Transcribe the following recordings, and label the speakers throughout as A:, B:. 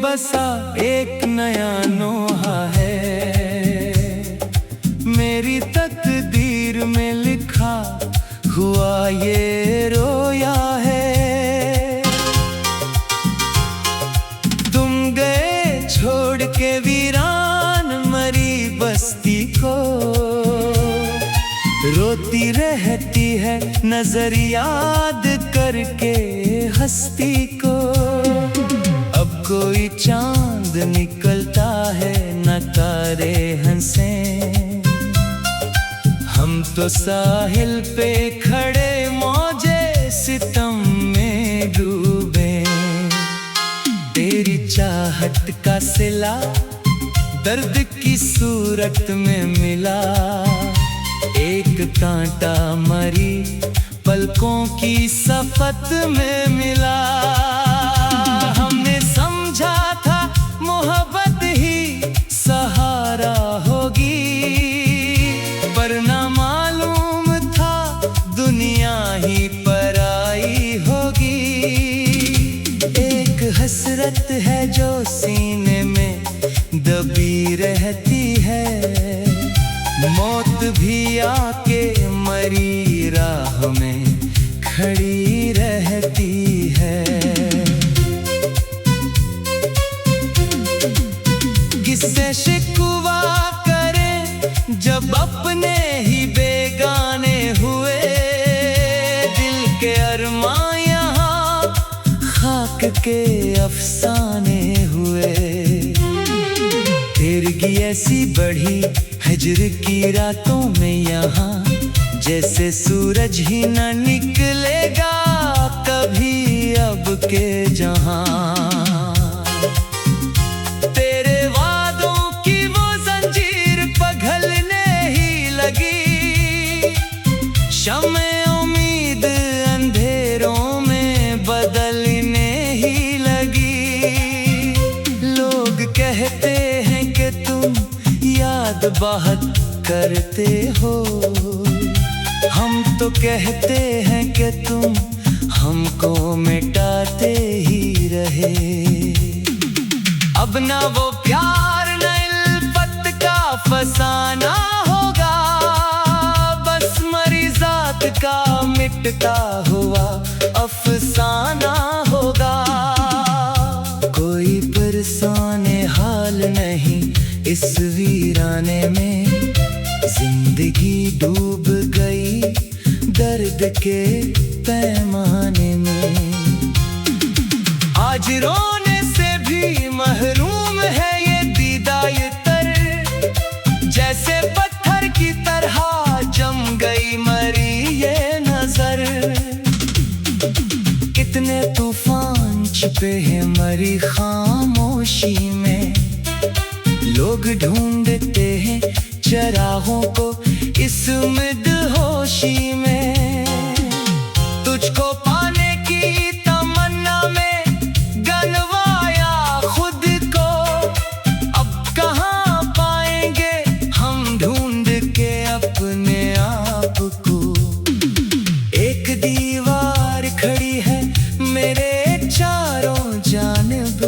A: बसा एक नया नोहा है, मेरी तकदीर में लिखा हुआ ये रोया है। तुम गए छोड़ के वीरान मरी बस्ती को, रोती रहती है नजर याद करके हस्ती को। अब कोई चांद निकलता है न तारे हंसे, हम तो साहिल पे खड़े मौजे सितम में डूबे। तेरी चाहत का सिला दर्द की सूरत में मिला, एक कांटा मरी पलकों की सफत में मिला। हमने समझा था मोहब्बत ही सहारा होगी, पर ना मालूम था दुनिया ही पराई होगी। एक हसरत है जो सीने में दबी रहती है, मौत भी आके मरी राह में खड़ी रहती है। किससे शिकवा करें जब अपने ही बेगाने हुए, दिल के अरमां यहाँ खाक के अफसाने हुए। तिरगी ऐसी बढ़ी हिज्र की रातों में यहाँ, जैसे सूरज ही न निकलेगा कभी अब के जहां। तेरे वादों की वो जंजीर पिघलने ही लगी, शम्मे उम्मीद अंधेरों में बदलने ही लगी। लोग कहते हैं कि तुम याद बहुत करते हो, हम तो कहते हैं कि तुम हमको मिटाते ही रहे। अब ना वो प्यार न इल्फत का फसाना होगा, बस मरी जात का मिटता हुआ अफसाना होगा। कोई परेशान हाल नहीं इस वीराने में, जिंदगी डूब गई दर्द के पैमाने में। आज रोने से भी महरूम है ये दीदा ये तर, जैसे पत्थर की तरह जम गई मरी ये नजर। कितने तूफान छिपे हैं मरी खामोशी में, लोग ढूंढते हैं चराहों को इस मदहोशी में। तुझको पाने की तमन्ना में गनवाया खुद को, अब कहाँ पाएंगे हम ढूंढ के अपने आप को। एक दीवार खड़ी है मेरे चारों जानिब,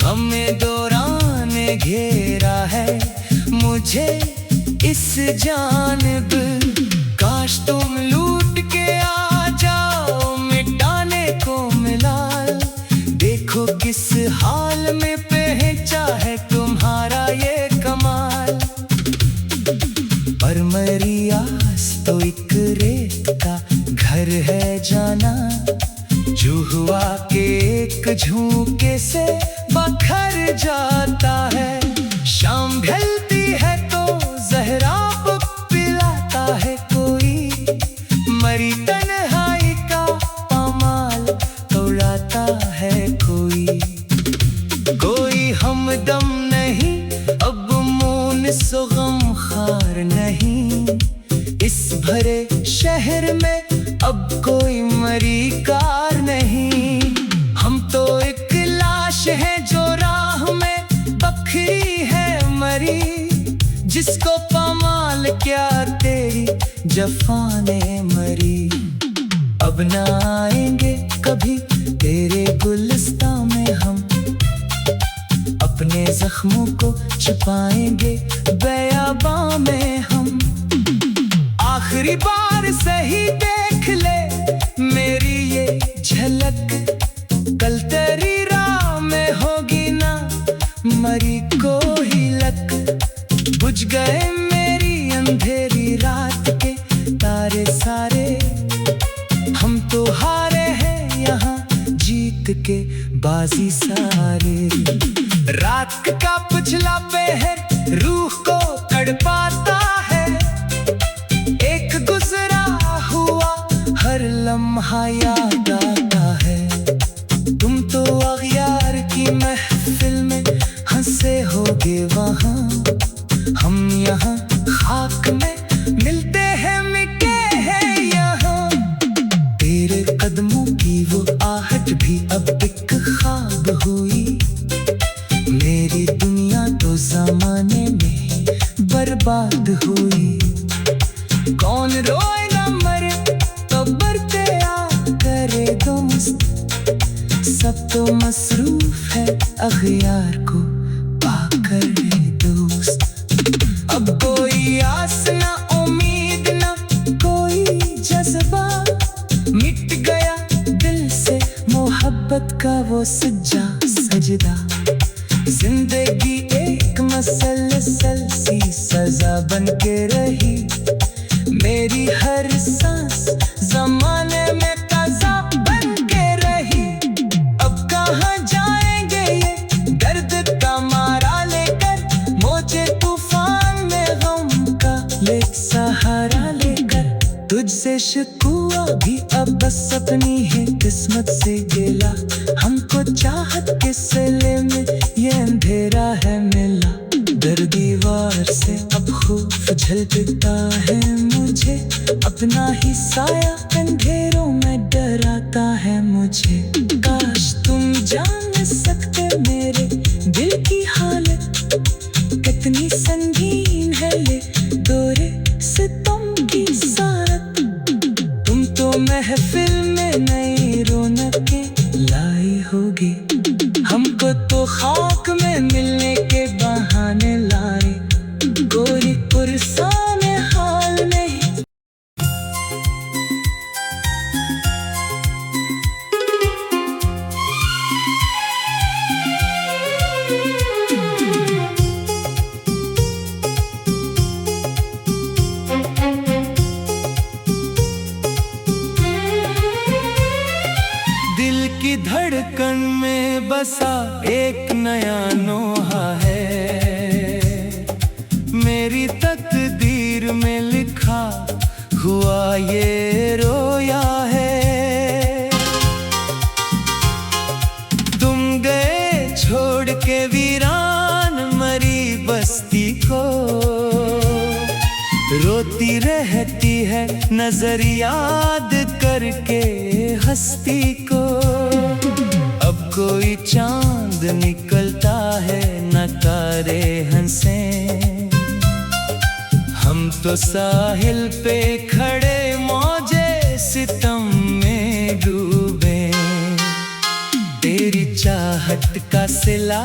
A: गम में दौरान घेरा है मुझे इस जानिब। काश तुम लूट के आ जाओ मिटाने को मिला, देखो किस हाल में पहुंचा है तुम्हारा ये कमाल। पर मरी आस तो एक रेत का घर है जाना, जो हुआ के एक झोंके से बखर जाता है। शाम ढलती है तो ज़हराब पिलाता है कोई, मरी तन्हाई का पामाल तोड़ाता है कोई। कोई हमदम नहीं अब मुनसो गमखार नहीं, इस भरे शहर में अब कोई मरी कार नहीं। हम तो एक लाश है जो राह में बखरी है मरी, जिसको पामाल क्या तेरी जफा ने मरी। अब ना आएंगे कभी तेरे गुलिस्तां में हम अपने जख्मों को छुपाएंगे, बेयाबां में हम। आखिरी बार सही देख ले मेरी ये झलक, कल तेरी राह में होगी ना मरी कोई लक। बुझ गए मेरी अंधेरी रात के तारे सारे, हम तो हारे हैं यहाँ जीत के बाजी सारे। रात का पिछला पहर रूह को तड़पाता है, एक गुजरा हुआ हर लम्हा याद आता है। तुम तो अग़यार की महफिल में हंसे होगे वहाँ, हम यहाँ खाक में मिलते हैं मिटे हैं यहाँ। तेरे कदमों की वो आहट भी अब एक ख्वाब हुई, मेरी दुनिया तो ज़माने में बर्बाद हुई। कौन रोए न मरे तो बरते आ करे दोस्त, सब तो मसरूफ है अग़यार को पाकर दोस्त। अब कोई आस न उम्मीद न कोई जज्बा, मिट गया दिल से मोहब्बत का वो सज्जा सजदा। जिंदगी एक मसलसल सी सजा बन के रही, मेरी हर सांस जमाने में कज़ा बन के रही। अब कहाँ जाएंगे ये दर्द का मारा लेकर, मौजे तूफान में गम का ले सहारा लेकर। तुझसे शिकवा भी अब बस अपनी ही किस्मत से गिला, हमको चाहत के सिले में ये अंधेरा है मिला। दर दीवार से अब खौफ झलकता है मुझे, अपना ही साया अंधेरों में डराता है मुझे। काश तुम जान सकते मेरे दिल की हालत, कितनी संगीन है ले दौरे सितम की सारत। तुम तो महफिल में नई रौनकें लाई होगी, हमको तो खाक में मिलने के बहाने लाए। कोई पुरसान हाल नहीं। दिल की धड़कन में बसा एक नया नोहा है, मेरी तकदीर में लिखा हुआ ये रोया है। तुम गए छोड़ के वीरान मरी बस्ती को, रोती रहती है नजर याद करके हस्ती को। अब कोई चांद निकलता है न तारे हंसे, हम तो साहिल पे खड़े मौजे सितम में डूबे। तेरी चाहत का सिला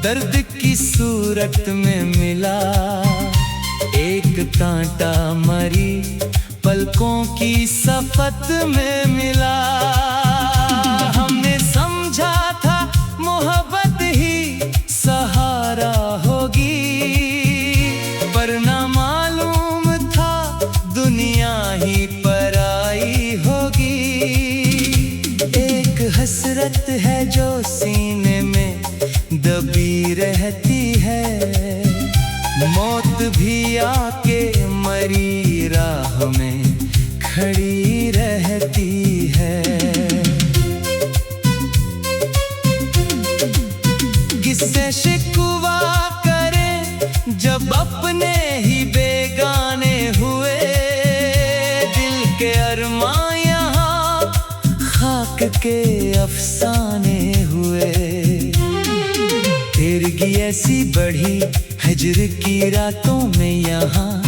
A: दर्द की सूरत में मिला, एक कांटा मरी पलकों की सफत में मिला। हमने समझा था मोहब्बत ही सहारा होगी, पर ना मालूम था दुनिया ही पराई होगी। एक हसरत है जो सीने में दबी रहती है, मौत भी आके मरी राह में खड़ी रहती है। किससे शिकवा करें जब अपने ही बेगाने हुए, दिल के अरमां यहाँ खाक के अफसाने हुए। तिरगी ऐसी बढ़ी हिज्र की रातों में यहाँ,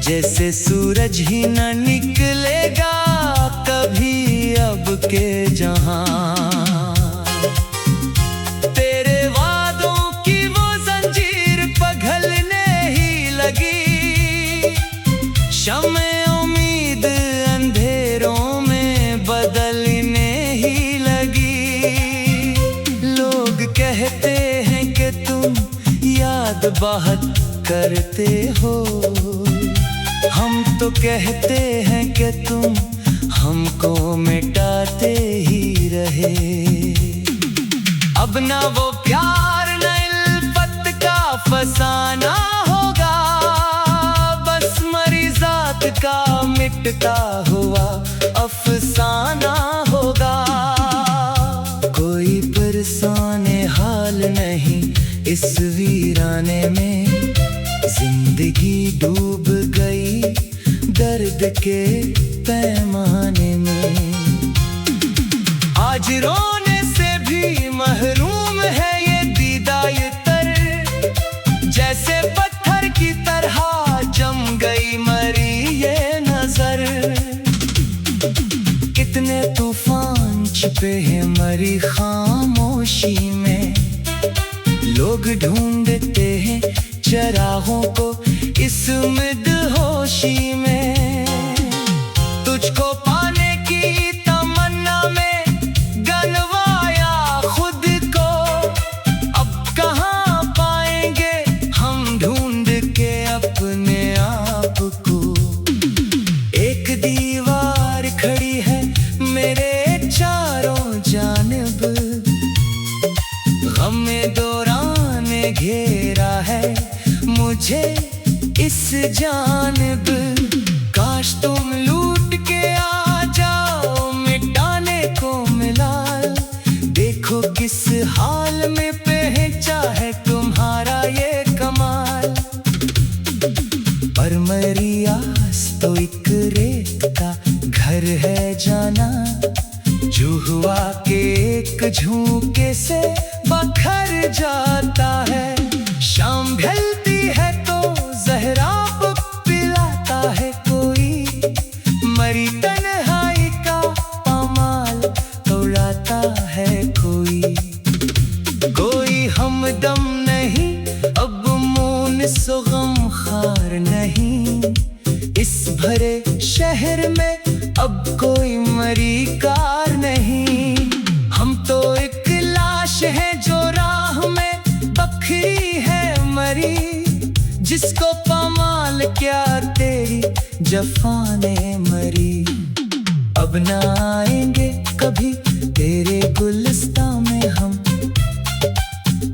A: जैसे सूरज ही न निकलेगा कभी अब अब के जहां। तेरे वादों की वो जंजीर पिघलने ही लगी, शम्मे उम्मीद अंधेरों में बदलने ही लगी। लोग कहते हैं कि तुम याद बहुत करते हो, हम तो कहते हैं कि तुम हमको मिटाते ही रहे। अब ना वो प्यार न इल्फत का फसाना होगा, बस मरी जात का मिटता हुआ अफसाना होगा। कोई परेशान हाल नहीं इस वीराने में, जिंदगी डूब गई दर्द के पैमाने में। आज रोने से भी महरूम है ये दीदा ये तर, जैसे पत्थर की तरह जम गई मरी ये नजर। कितने तूफान छिपे हैं मरी खामोशी में, लोग ढूंढते हैं चराहों को इस मदहोशी में। तुझको पाने की तमन्ना में गलवाया खुद को, अब कहाँ पाएंगे हम ढूंढ के अपने आप को। एक दीवार खड़ी है मेरे चारों जानिब, गम दौरान घेरा है मुझे इस जानिब। काश तुम लूट के आ जाओ मिटाने को मिलाल, देखो किस हाल में पहुंचा है तुम्हारा ये कमाल। पर मरी आस तो एक रेत का घर है जाना, जो हुआ के एक झोंके से बखर जाता है। शाम ढलती है तो ज़हराब पिलाता है कोई, मरी तन्हाई का पामाल उड़ाता है कोई। कोई हमदम नहीं अब मौन सो गमखार नहीं, इस भरे शहर में अब कोई मरी कार नहीं। हम तो एक लाश है जो राह में बखरी है मरी, जिसको पामाल क्या तेरी जफाने मरी। अब ना आएंगे कभी तेरे गुलिस्तां में हम,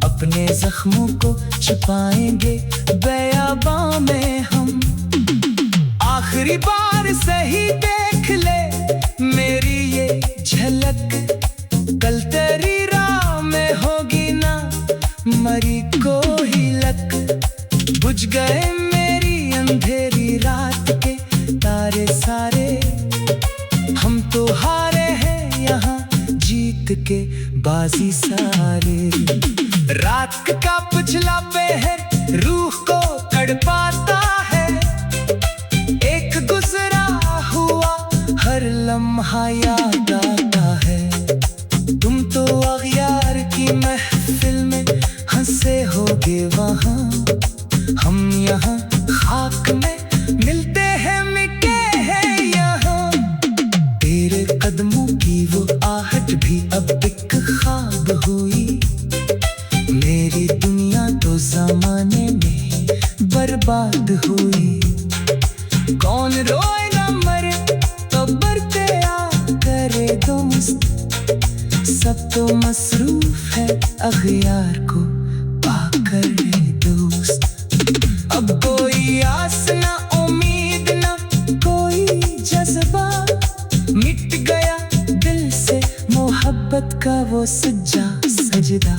A: अपने जख्मों को छुपाएंगे बयाबां में हम। आखिरी बार सही देख ले मेरी ये झलक, कल तेरी राह में होगी ना मरी को ही लक। बुझ गए मेरी अंधेरी रात के तारे सारे, हम तो हारे हैं यहाँ जीत के बाजी सारे। रात का पिछला पहर रूह को तड़पाता है, एक गुजरा हुआ हर लम्हा याद आता है। तुम तो अगयार की महफिल में हंसे होगे वहाँ, हम यहाँ खाक में मिलते हैं मिटे हैं यहाँ। तेरे कदमों की वो आहट भी अब एक ख्वाब हुई, मेरी दुनिया तो ज़माने में बर्बाद हुई। कौन रोए ना मरे तो बरते आ करे दोस्त, सब तो मसरूफ है अगयार को पाकर दोस्त। अब कोई आस ना उम्मीद ना कोई जज्बा, मिट गया दिल से मोहब्बत का वो सज्जा सजदा।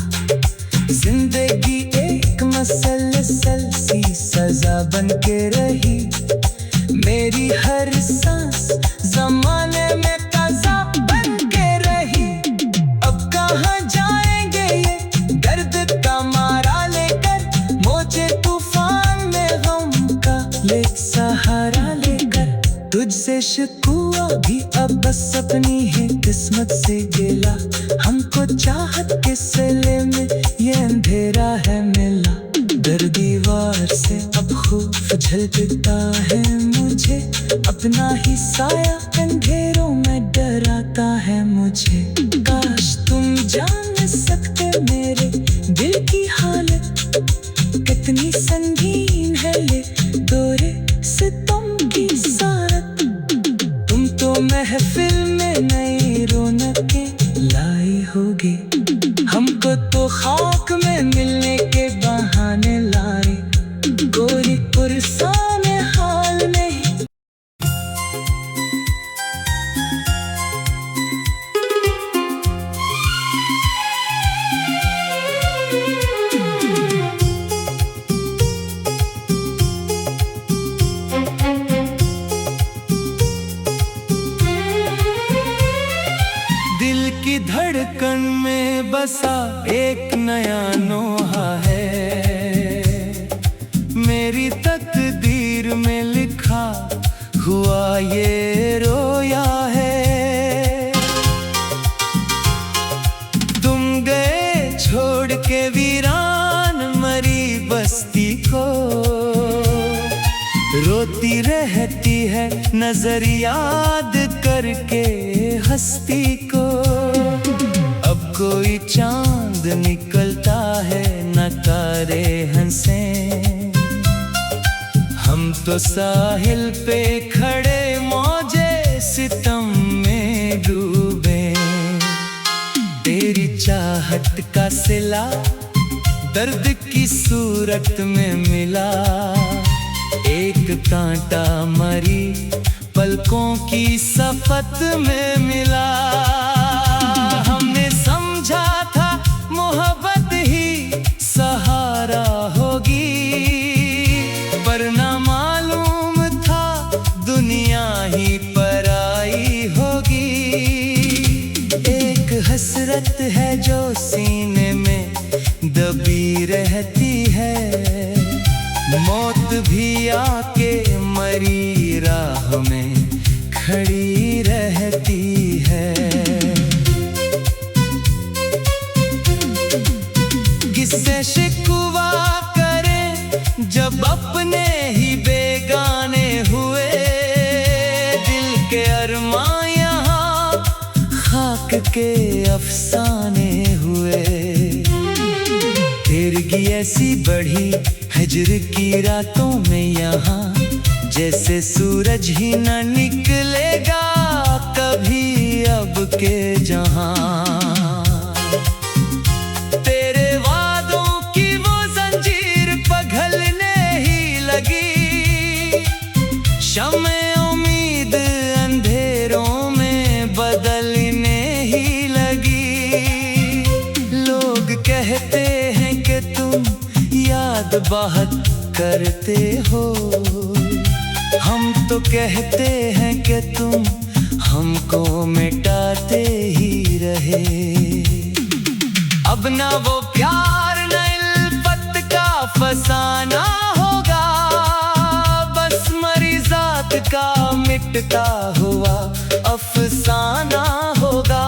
A: जिंदगी एक मसलसल सी सजा बन के रही, मेरी हर सांस जमाने में ताजा बन के रही। अब कहाँ जाएंगे ये दर्द का मारा लेकर, मोजे तूफान में गम का ले सहारा लेकर। तुझसे शिकवा हुआ भी अब बस अपनी ही किस्मत से गिला। हमको चाहत के सिले में ये अंधेरा है मिला। दर दीवार से अब खौफ झलकता है मुझे, अपना ही साया अंधेरों में डराता है मुझे। काश तुम जान सकते मेरे दिल की हालत, कितनी संगीन है ये दौरे सितम की सारत। तुम तो महफिल में नई रौनकें लाई होगी, हमको तो खाक में मिलने के बहाने लाए। कोई पुरसाने हाल नहीं। दिल की धड़कन में बसा एक नया नोहा है, मेरी तकदीर में लिखा हुआ ये रोया है। तुम गए छोड़ के वीरान मरी बस्ती को, रोती रहती है नजर याद करके हस्ती को। अब कोई चांद निकलता है न तारे हंसे, हम तो साहिल पे खड़े मौजे सितम में डूबे। तेरी चाहत का सिला दर्द की सूरत में मिला, एक कांटा मरी पलकों की सफत में मिला। हमने समझा था मोहब्बत ही सहारा होगी, पर ना मालूम था दुनिया ही पराई होगी। एक हसरत है जो सीने में दबी रहती है, मौत भी आके मरी राह में खड़ी रहती है। किससे शिकवा करें जब अपने ही बेगाने हुए, दिल के अरमां यहाँ खाक के अफसाने हुए। तेरगी ऐसी बढ़ी हिज्र की रातों में यहाँ, जैसे सूरज ही न निकलेगा कभी अब के जहां। तेरे वादों की वो जंजीर पिघलने ही लगी, शम्मे उम्मीद अंधेरों में बदलने ही लगी। लोग कहते हैं कि तुम याद बहुत करते हो, हम तो कहते हैं कि तुम हमको मिटाते ही रहे। अब ना वो प्यार न इल्फत का फसाना होगा, बस मरी जात का मिटता हुआ अफसाना होगा।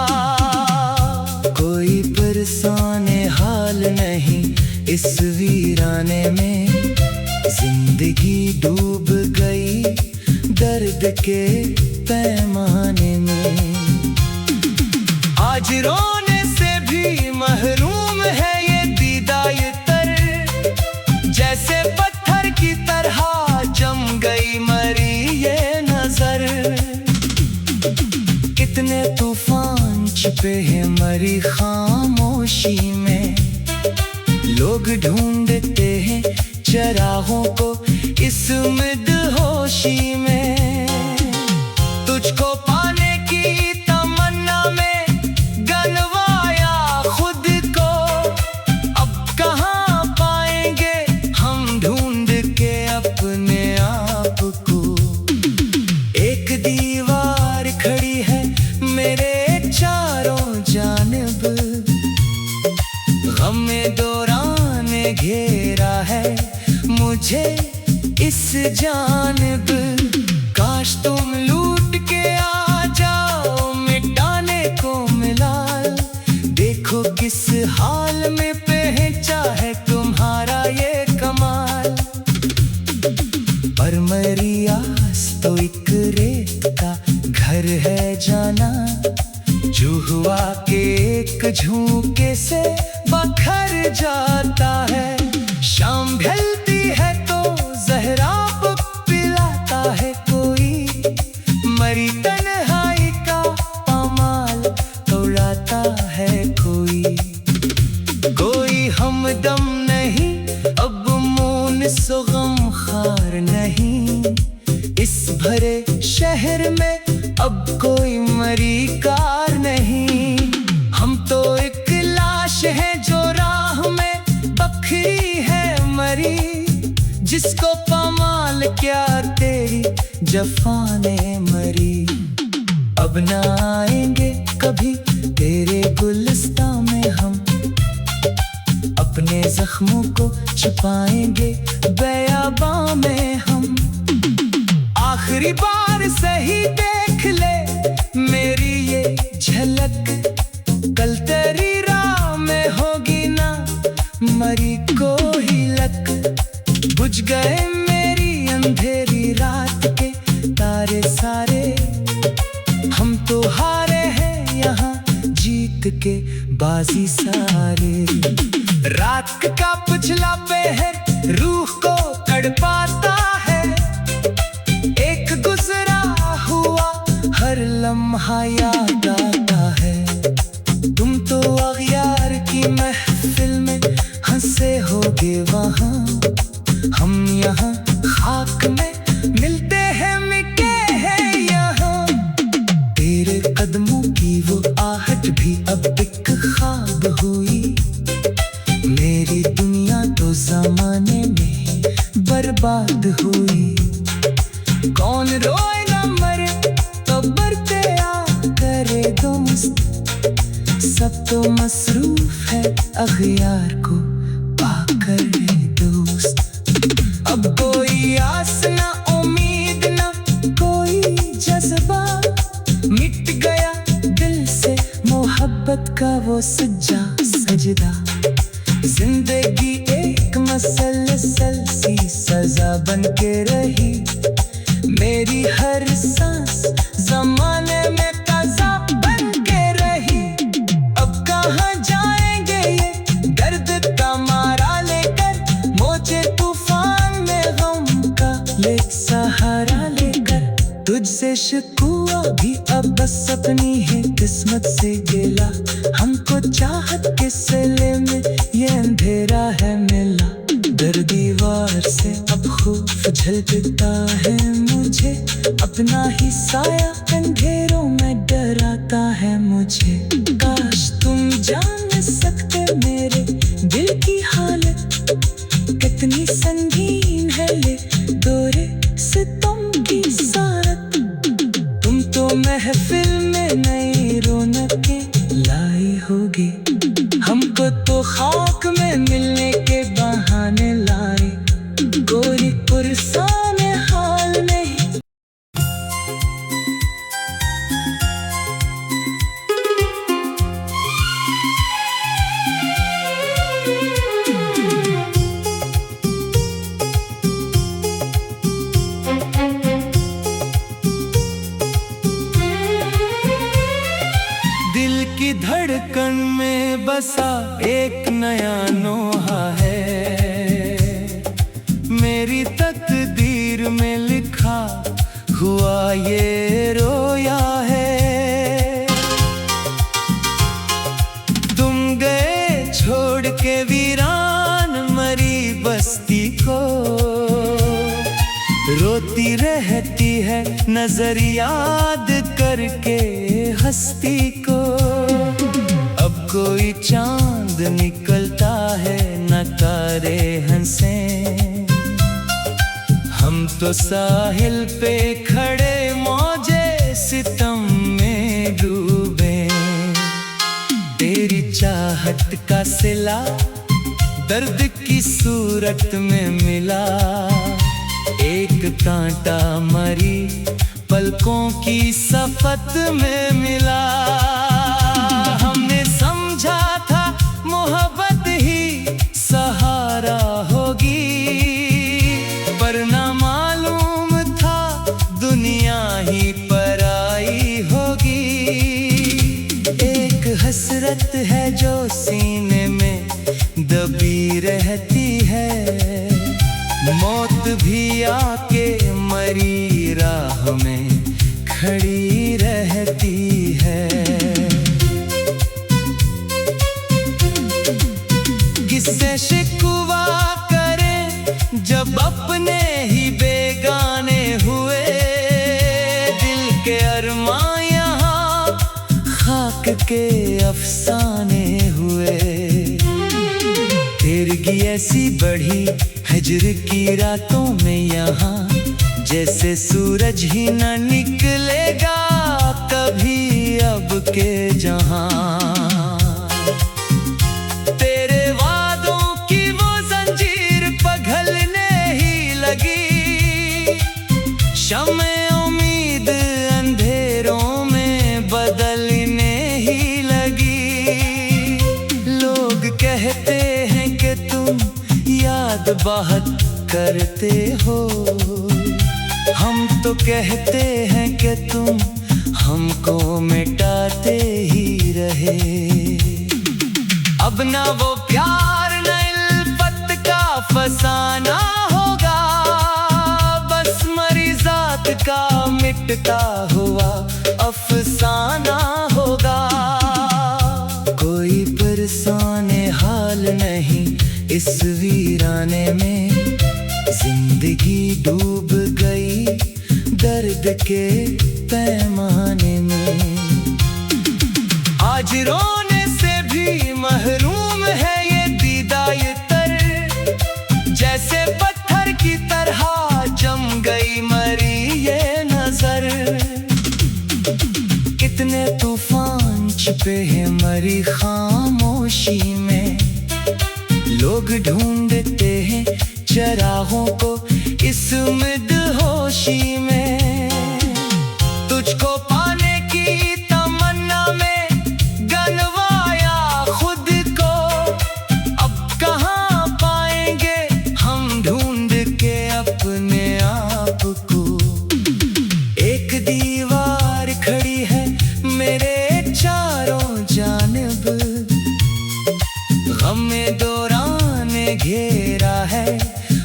A: कोई पुरसाने हाल नहीं इस वीराने में, जिंदगी डूब गई दर्द के पैमाने में। आज रोने से भी महरूम है ये दीदा ये तर, जैसे पत्थर की तरह जम गई मरी ये नजर। कितने तूफान छिपे हैं मरी खामोशी में, लोग ढूंढते हैं चरागों को इस मदहोशी में। तुझको पाने की तमन्ना में गलवाया खुद को, अब कहाँ पाएंगे हम ढूंढ के अपने आप को। एक दीवार खड़ी है मेरे चारों जानिब, गम में दौरान घेरा है मुझे इस जानिब। काश तुम लूट के आ रेत का घर है जाना, जो हुआ के एक झोंके से बखर जाता है। शाम ढलती है तो जहराब पिलाता है कोई, मरी तन्हाई का पामाल उड़ाता है कोई। कोई हमदम नहीं अब मौन सो गमखार नहीं, इस भरे शहर में अब कोई मरी कार नहीं। हम तो एक लाश है जो राह में बखरी है मरी, जिसको पामाल क्या तेरी जफा ने मरी। अब ना आएंगे कभी तेरे गुलिस्तां में हम, अपने जख्मों को छुपाएंगे बयाबां में हम। आखिरी बार सही देख ले मेरी ये झलक, कल तेरी राह में होगी ना मरी को ही लक। बुझ गए मेरी अंधेरी रात के तारे सारे, हम तो हारे हैं यहाँ जीत के बाजी सारे। रात का पिछला पहर रूह को तड़पाता है, एक गुजरा हुआ हर लम्हा याद आता है। तुम तो अगियार की महफिल में हंसे होगे वहाँ, हम यहाँ खाक में मिलते हैं मिटे हैं यहाँ। तेरे कदमों की वो आहट भी अब एक ख्वाब हुई, मेरी दुनिया तो ज़माने में बर्बाद हुई। कौन रोए ना मरे तो बरते आ करे दोस्त, सब तो मसरूफ है अगियार को पाकर रे दोस्त। अब कोई आस ना उम्मीद ना कोई जज्बा, मिट गया दिल से मोहब्बत का वो सज्जा सजदा। जिंदगी एक मसलसल सी सजा बन के रही, मेरी हर सांस जमाने में ताजा बन के रही। अब कहाँ जाएंगे ये दर्द का मारा लेकर, मोजे तूफान में गम का ले सहारा लेकर। तुझसे शिकवा भी अब बस अपनी ही किस्मत से गिला, हमको चाहत के सिले में ये अंधेरा है मिला। दर दीवार से अब खौफ झलकता है मुझे, अपना ही साया अंधेरों में डराता है मुझे। काश तुम जान सकते मेरे दिल की हालत, कितनी संगीन है ये दौरे सितम की सारत। तुम तो महफिल में नई रौनकें लाई होगी, हमको तो खाक में मिलने के बहाने लाए, कोई पुरसान हाल नहीं। दिल की धड़कन में बसा एक नया नोहा है, मेरी तकदीर में लिखा हुआ ये रोया है। तुम गए छोड़ के वीरान मरी बस्ती को, रोती रहती है नजर याद करके हस्ती को। अब कोई चांद निकलता है न तारे हंसे, हम तो साहिल पे खड़े मौजे सितम में डूबे। तेरी चाहत का सिला दर्द की सूरत में मिला, एक कांटा मरी पलकों की सफत में मिला। हमने समझा था मोहब्बत ही सहारा होगी, पर ना मालूम था दुनिया ही हसरत है जो सीने में दबी रहती है, मौत भी आके मरी राह में खड़ी रहती है। किससे शिकवा करें जब अपने ही बेगाने हुए, दिल के अरमां यहाँ खाक के अफसाने हुए। तेरगी ऐसी बढ़ी हिज्र की रातों में यहाँ, जैसे सूरज ही न निकलेगा कभी अब के जहां। तेरे वादों की वो जंजीर पिघलने ही लगी, शम्मे उम्मीद अंधेरों में बदलने ही लगी। लोग कहते हैं कि तुम याद बहुत करते हो, हम तो कहते हैं कि तुम हमको मिटाते ही रहे। अब ना वो प्यार न इल्फत का फसाना होगा, बस मरी जात का मिटता हुआ अफसाना होगा। कोई परेशान हाल नहीं इस वीराने में, जिंदगी डूब गई दर्द के पैमाने में। आज रोने से भी महरूम है ये दीदा ये तर, जैसे पत्थर की तरह जम गई मरी ये नजर। कितने तूफान छिपे हैं मरी खामोशी में, लोग ढूंढते हैं चराहों को इस मदहोशी में। तुझको पाने की तमन्ना में गनवाया खुद को, अब कहाँ पाएंगे हम ढूंढ के अपने आप को। एक दीवार खड़ी है मेरे चारों जानिब, गम में दौरान घेरा है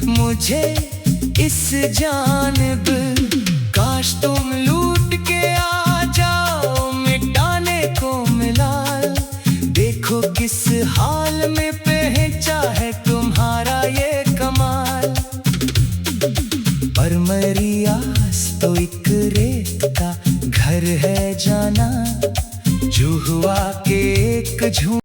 A: मुझे इस जानिब। काश तुम लूट के आ जाओ मिटाने को मिला, देखो किस हाल में पहुंचा है तुम्हारा ये कमाल। पर मरी आस तो एक रेत का घर है जाना, जो हुआ के एक झूठ